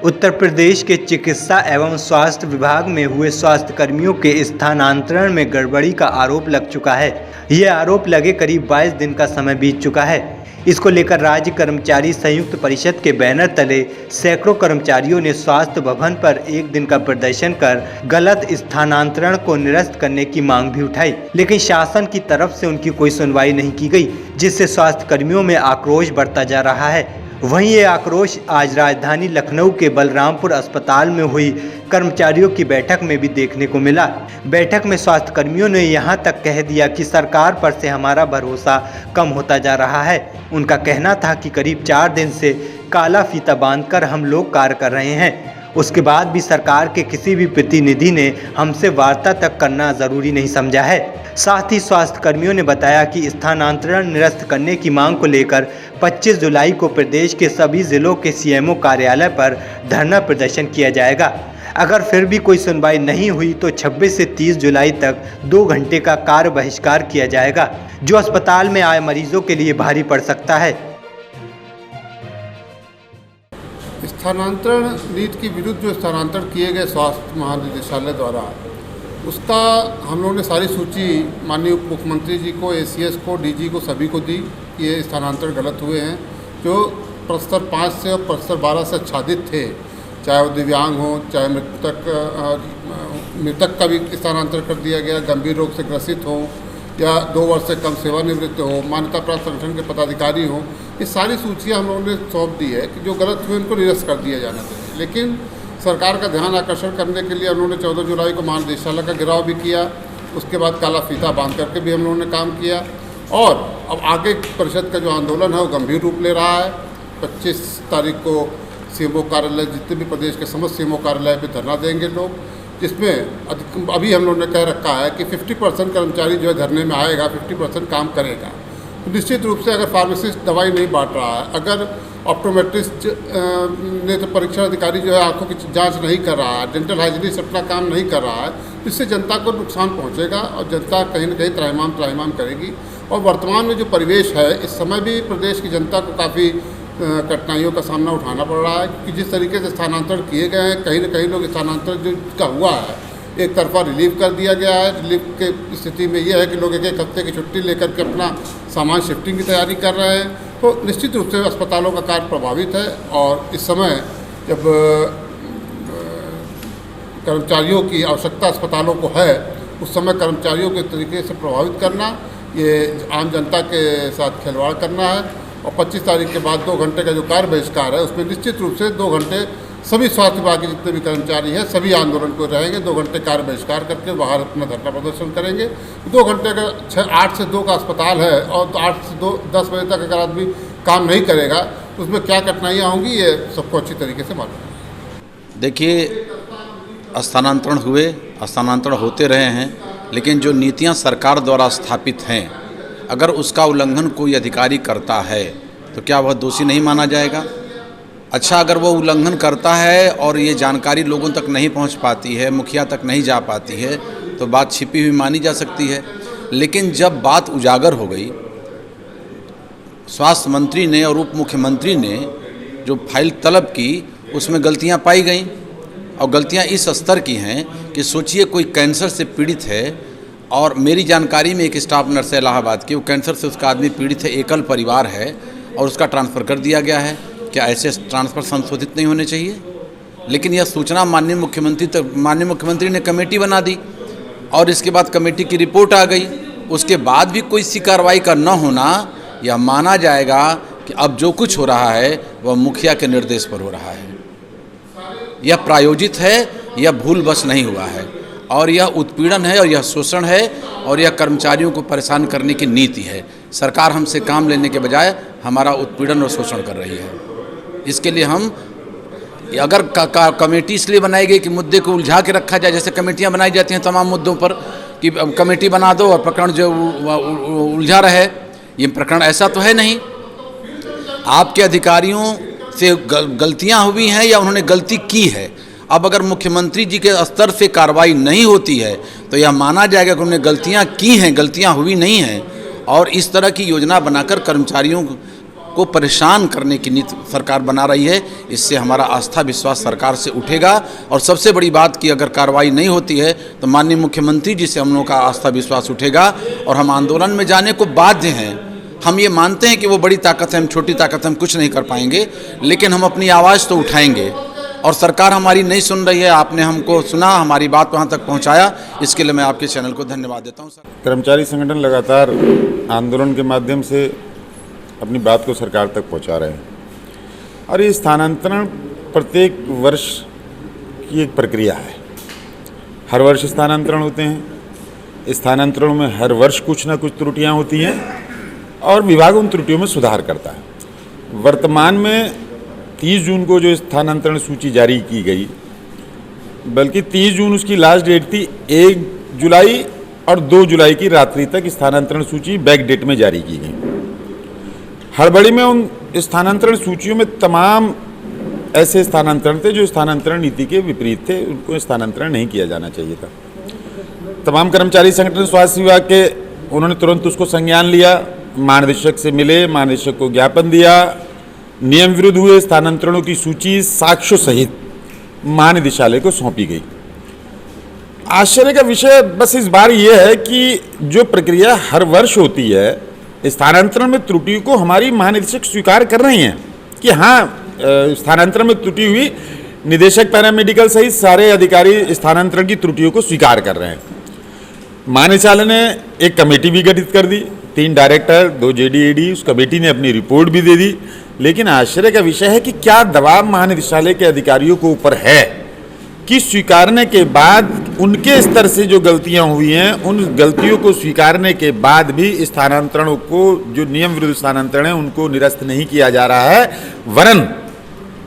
उत्तर प्रदेश के चिकित्सा एवं स्वास्थ्य विभाग में हुए स्वास्थ्य कर्मियों के स्थानांतरण में गड़बड़ी का आरोप लग चुका है। यह आरोप लगे करीब 22 दिन का समय बीत चुका है। इसको लेकर राज्य कर्मचारी संयुक्त परिषद के बैनर तले सैकड़ों कर्मचारियों ने स्वास्थ्य भवन पर एक दिन का प्रदर्शन कर गलत स्थानांतरण को निरस्त करने की मांग भी उठाई, लेकिन शासन की तरफ से उनकी कोई सुनवाई नहीं की गई, जिससे स्वास्थ्य कर्मियों में आक्रोश बढ़ता जा रहा है। वहीं ये आक्रोश आज राजधानी लखनऊ के बलरामपुर अस्पताल में हुई कर्मचारियों की बैठक में भी देखने को मिला। बैठक में स्वास्थ्य कर्मियों ने यहां तक कह दिया कि सरकार पर से हमारा भरोसा कम होता जा रहा है। उनका कहना था कि करीब 4 दिन से काला फीता बांधकर हम लोग कार्य कर रहे हैं, उसके बाद भी सरकार के किसी भी प्रतिनिधि ने हमसे वार्ता तक करना जरूरी नहीं समझा है। साथ ही स्वास्थ्य कर्मियों ने बताया कि स्थानांतरण निरस्त करने की मांग को लेकर 25 जुलाई को प्रदेश के सभी जिलों के सीएमओ कार्यालय पर धरना प्रदर्शन किया जाएगा। अगर फिर भी कोई सुनवाई नहीं हुई तो 26 से 30 जुलाई तक 2 घंटे का कार्य बहिष्कार किया जाएगा, जो अस्पताल में आए मरीजों के लिए भारी पड़ सकता है। स्थानांतरण नीति के विरुद्ध जो स्थानांतरण किए गए स्वास्थ्य महानिदेशालय द्वारा, उसका हम लोगों ने सारी सूची माननीय उप मुख्यमंत्री जी को, एसीएस को, डीजी को, सभी को दी कि ये स्थानांतरण गलत हुए हैं। जो प्रस्तर 5 से और प्रस्तर 12 से आच्छादित थे, चाहे वो दिव्यांग हो, चाहे मृतक का भी स्थानांतरण कर दिया गया, गंभीर रोग से ग्रसित हो या 2 वर्ष से कम सेवानिवृत्त हो, मान्यता प्राप्त संगठन के पदाधिकारी हो, ये सारी सूचियाँ हम लोगों ने सौंप दी है कि जो गलत हुए उनको निरस्त कर दिया जाना चाहिए। लेकिन सरकार का ध्यान आकर्षण करने के लिए हम लोगों ने 14 जुलाई को महानिदेशालय का घेराव भी किया, उसके बाद काला फीता बांध करके भी हम लोगों ने काम किया और अब आगे परिषद का जो आंदोलन है वो गंभीर रूप ले रहा है। 25 तारीख को सीएमओ कार्यालय, जितने भी प्रदेश के समस्त सीएमओ कार्यालय पे धरना देंगे लोग, जिसमें अभी हम लोगों ने कह रखा है कि 50% कर्मचारी जो है धरने में आएगा, 50% काम करेगा। तो निश्चित रूप से अगर फार्मासिस्ट दवाई नहीं बांट रहा है, अगर ऑप्टोमेट्रिस्ट ने तो परीक्षण अधिकारी जो है आंखों की जांच नहीं कर रहा है, डेंटल हाइजीनिस्ट अपना काम नहीं कर रहा है, इससे जनता को नुकसान पहुंचेगा और जनता कहीं न कहीं त्राहिमाम करेगी। और वर्तमान में जो परिवेश है, इस समय भी प्रदेश की जनता को काफ़ी कठिनाइयों का सामना उठाना पड़ रहा है कि जिस तरीके से स्थानांतरण किए गए हैं, कहीं न कहीं लोग स्थानांतरण जो का हुआ है, एक तरफा रिलीव कर दिया गया है। रिलीव के स्थिति में यह है कि लोग एक हफ्ते की छुट्टी लेकर के अपना सामान शिफ्टिंग की तैयारी कर रहे हैं। तो निश्चित रूप से अस्पतालों का कार्य प्रभावित है और इस समय जब कर्मचारियों की आवश्यकता अस्पतालों को है, उस समय कर्मचारियों के तरीके से प्रभावित करना, ये आम जनता के साथ खिलवाड़ करना है। और 25 तारीख के बाद 2 घंटे का जो कार्य बहिष्कार है, उसमें निश्चित रूप से 2 घंटे सभी स्वास्थ्य विभाग के जितने भी कर्मचारी हैं सभी आंदोलन को रहेंगे। 2 घंटे कार्य बहिष्कार करके बाहर अपना धरना प्रदर्शन करेंगे। 2 घंटे का 8 से 2 का अस्पताल है और तो 8 से 2 10 बजे तक अगर आदमी काम नहीं करेगा तो उसमें क्या कठिनाइयाँ होंगी, ये सबको अच्छी तरीके से मालूम है। देखिए, स्थानांतरण होते रहे हैं, लेकिन जो नीतियां सरकार द्वारा स्थापित हैं, अगर उसका उल्लंघन कोई अधिकारी करता है तो क्या वह दोषी नहीं माना जाएगा? अच्छा, अगर वो उल्लंघन करता है और ये जानकारी लोगों तक नहीं पहुंच पाती है, मुखिया तक नहीं जा पाती है, तो बात छिपी हुई मानी जा सकती है। लेकिन जब बात उजागर हो गई, स्वास्थ्य मंत्री ने और उप मुख्यमंत्री ने जो फाइल तलब की, उसमें गलतियां पाई गईं और गलतियां इस स्तर की हैं कि सोचिए कोई कैंसर से पीड़ित है और मेरी जानकारी में एक स्टाफ नर्स है इलाहाबाद की, वो कैंसर से उसका आदमी पीड़ित है, एकल परिवार है और उसका ट्रांसफ़र कर दिया गया है। क्या ऐसे ट्रांसफ़र संशोधित नहीं होने चाहिए? लेकिन यह सूचना माननीय मुख्यमंत्री ने कमेटी बना दी और इसके बाद कमेटी की रिपोर्ट आ गई। उसके बाद भी कोई सी कार्रवाई का न होना, यह माना जाएगा कि अब जो कुछ हो रहा है वह मुखिया के निर्देश पर हो रहा है। यह प्रायोजित है, यह भूलवश नहीं हुआ है और यह उत्पीड़न है और यह शोषण है और यह कर्मचारियों को परेशान करने की नीति है। सरकार हमसे काम लेने के बजाय हमारा उत्पीड़न और शोषण कर रही है। इसके लिए हम अगर कमेटी इसलिए बनाई गई कि मुद्दे को उलझा के रखा जाए, जैसे कमेटियां बनाई जाती हैं तमाम मुद्दों पर कि कमेटी बना दो और प्रकरण जो उलझा रहे, ये प्रकरण ऐसा तो है नहीं। आपके अधिकारियों से गलतियां हुई हैं या उन्होंने गलती की है। अब अगर मुख्यमंत्री जी के स्तर से कार्रवाई नहीं होती है तो यह माना जाएगा कि उन्होंने गलतियां की हैं, गलतियां हुई नहीं हैं और इस तरह की योजना बनाकर कर्मचारियों को परेशान करने की नीति सरकार बना रही है। इससे हमारा आस्था विश्वास सरकार से उठेगा और सबसे बड़ी बात कि अगर कार्रवाई नहीं होती है तो माननीय मुख्यमंत्री जी से हम लोगों का आस्था विश्वास उठेगा और हम आंदोलन में जाने को बाध्य हैं। हम ये मानते हैं कि वो बड़ी ताकत है, हम छोटी ताकत है, हम कुछ नहीं कर पाएंगे, लेकिन हम अपनी आवाज़ तो उठाएंगे और सरकार हमारी नहीं सुन रही है। आपने हमको सुना, हमारी बात वहाँ तक पहुँचाया, इसके लिए मैं आपके चैनल को धन्यवाद देता हूँ। कर्मचारी संगठन लगातार आंदोलन के माध्यम से अपनी बात को सरकार तक पहुँचा रहे हैं और ये स्थानांतरण प्रत्येक वर्ष की एक प्रक्रिया है। हर वर्ष स्थानांतरण होते हैं। स्थानांतरणों में हर वर्ष कुछ ना कुछ त्रुटियाँ होती हैं और विभाग उन त्रुटियों में सुधार करता है। वर्तमान में 30 जून को जो स्थानांतरण सूची जारी की गई, बल्कि 30 जून उसकी लास्ट डेट थी, 1 जुलाई और 2 जुलाई की रात्रि तक स्थानांतरण सूची बैक डेट में जारी की गई। हड़बड़ी में उन स्थानांतरण सूचियों में तमाम ऐसे स्थानांतरण थे जो स्थानांतरण नीति के विपरीत थे, उनको स्थानांतरण नहीं किया जाना चाहिए था। तमाम कर्मचारी संगठन स्वास्थ्य विभाग के उन्होंने तुरंत उसको संज्ञान लिया, महानिदेशक से मिले, महानिदेशक को ज्ञापन दिया, नियम विरुद्ध हुए स्थानांतरणों की सूची साक्ष्यों सहित महानिदेशालय को सौंपी गई। आश्चर्य का विषय बस इस बार यह है कि जो प्रक्रिया हर वर्ष होती है, स्थानांतरण में त्रुटि को हमारी महानिदेशक स्वीकार कर रही हैं कि हाँ स्थानांतरण में त्रुटि हुई। निदेशक पैरामेडिकल सहित सारे अधिकारी स्थानांतरण की त्रुटियों को स्वीकार कर रहे हैं। महानिदेशालय ने एक कमेटी भी गठित कर दी, 3 डायरेक्टर 2 JD/AD, उस कमेटी ने अपनी रिपोर्ट भी दे दी। लेकिन आश्चर्य का विषय है कि क्या दबाव महानिदेशालय के अधिकारियों को ऊपर है कि स्वीकारने के बाद उनके स्तर से जो गलतियां हुई हैं, उन गलतियों को स्वीकारने के बाद भी स्थानांतरणों को, जो नियम विरुद्ध स्थानांतरण है, उनको निरस्त नहीं किया जा रहा है, वरन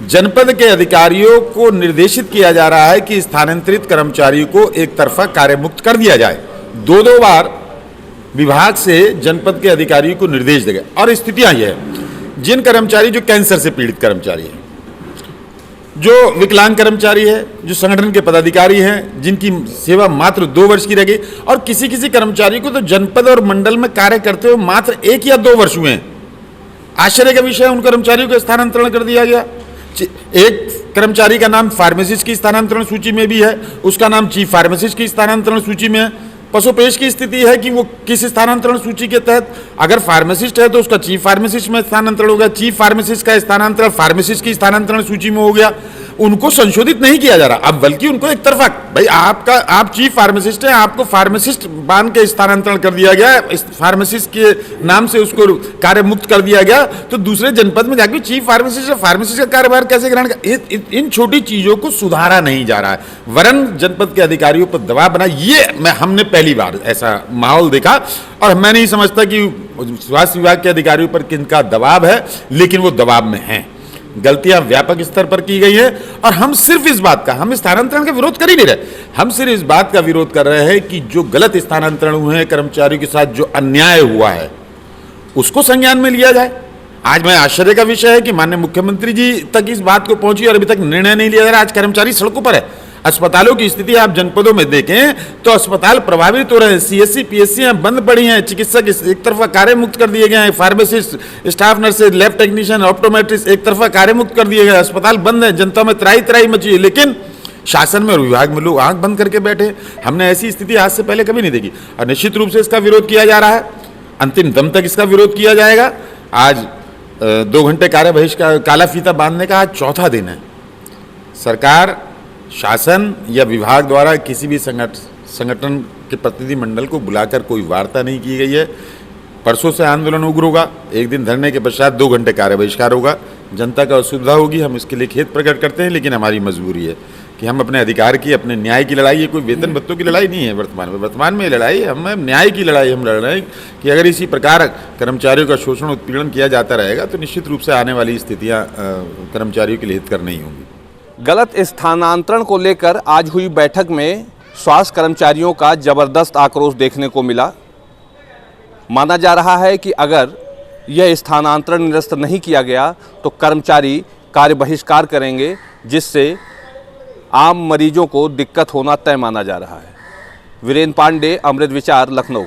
जनपद के अधिकारियों को निर्देशित किया जा रहा है कि स्थानांतरित कर्मचारियों को एक तरफा कार्यमुक्त कर दिया जाए। 2 बार विभाग से जनपद के अधिकारियों को निर्देश दिए गए। और स्थितियां यह है, जिन कर्मचारी जो कैंसर से पीड़ित कर्मचारी हैं, जो विकलांग कर्मचारी है, जो संगठन के पदाधिकारी हैं, जिनकी सेवा मात्र 2 वर्ष की रह गई, और किसी किसी कर्मचारी को तो जनपद और मंडल में कार्य करते हुए मात्र 1 या 2 वर्ष हुए हैं। आश्चर्य का विषय है, उन कर्मचारियों का स्थानांतरण कर दिया गया। एक कर्मचारी का नाम फार्मासिस्ट की स्थानांतरण सूची में भी है, उसका नाम चीफ फार्मासिस्ट की स्थानांतरण सूची में है। पशुपेश की स्थिति है कि वो किस स्थानांतरण सूची के तहत, अगर फार्मासिस्ट है तो उसका चीफ फार्मासिस्ट में स्थानांतरण हो गया, चीफ फार्मासिस्ट का स्थानांतरण फार्मासिस्ट की स्थानांतरण सूची में हो गया। उनको संशोधित नहीं किया जा रहा, अब बल्कि उनको एक तरफा, भाई आप चीफ फार्मासिस्ट हैं, आपको फार्मासिस्ट बांध के स्थानांतरण कर दिया गया, इस फार्मासिस्ट के नाम से उसको कार्य मुक्त कर दिया गया, तो दूसरे जनपद में जाकर चीफ फार्मासिस्ट का कार्यभार कैसे ग्रहण कर। इन छोटी चीजों को सुधारा नहीं जा रहा है, वरन जनपद के अधिकारियों पर दबाव बना। ये हमने पहली बार ऐसा माहौल देखा और मैं नहीं समझता कि स्वास्थ्य विभाग के अधिकारियों पर किनका दबाव है, लेकिन वो दबाव में हैं। गलतियां व्यापक स्तर पर की गई है और हम सिर्फ इस बात का, हम स्थानांतरण का विरोध कर ही नहीं रहे, हम सिर्फ इस बात का विरोध कर रहे हैं कि जो गलत स्थानांतरण हुए हैं, कर्मचारियों के साथ जो अन्याय हुआ है, उसको संज्ञान में लिया जाए। आज मैं आश्चर्य का विषय है कि माननीय मुख्यमंत्री जी तक इस बात को पहुंची और अभी तक निर्णय नहीं लिया जा रहा। आज कर्मचारी सड़कों पर है। अस्पतालों की स्थिति आप जनपदों में देखें तो अस्पताल प्रभावित हो रहे हैं, CSC PSC बंद पड़ी हैं, चिकित्सक एक तरफा कार्य मुक्त कर दिए गए हैं, pharmacist, staff nurses, lab technician, optometrist एक तरफा कार्य मुक्त कर दिए गए, अस्पताल बंद है, जनता में त्राही त्राही मची है। लेकिन शासन में और विभाग में लोग आंख बंद करके बैठे। हमने ऐसी स्थिति आज से पहले कभी नहीं देखी और निश्चित रूप से इसका विरोध किया जा रहा है, अंतिम दम तक इसका विरोध किया जाएगा। आज 2 घंटे कार्य बहिष्कार, काला फीता बांधने का आज 4था दिन है। सरकार, शासन या विभाग द्वारा किसी भी संगठन के प्रतिनिधिमंडल को बुलाकर कोई वार्ता नहीं की गई है। परसों से आंदोलन उग्र होगा, एक दिन धरने के पश्चात 2 घंटे कार्य बहिष्कार होगा, जनता का असुविधा होगी, हम इसके लिए खेद प्रकट करते हैं। लेकिन हमारी मजबूरी है कि हम अपने अधिकार की, अपने न्याय की लड़ाई, ये कोई वेतन भत्तों की लड़ाई नहीं है। वर्तमान में लड़ाई हम न्याय की लड़ाई हम लड़ रहे हैं कि अगर इसी प्रकार कर्मचारियों का शोषण उत्पीड़न किया जाता रहेगा तो निश्चित रूप से आने वाली स्थितियाँ कर्मचारियों के लिए हितकर नहीं होंगी। गलत स्थानांतरण को लेकर आज हुई बैठक में स्वास्थ्य कर्मचारियों का जबरदस्त आक्रोश देखने को मिला। माना जा रहा है कि अगर यह स्थानांतरण निरस्त नहीं किया गया तो कर्मचारी कार्य बहिष्कार करेंगे, जिससे आम मरीजों को दिक्कत होना तय माना जा रहा है। वीरेंद्र पांडे, अमृत विचार, लखनऊ।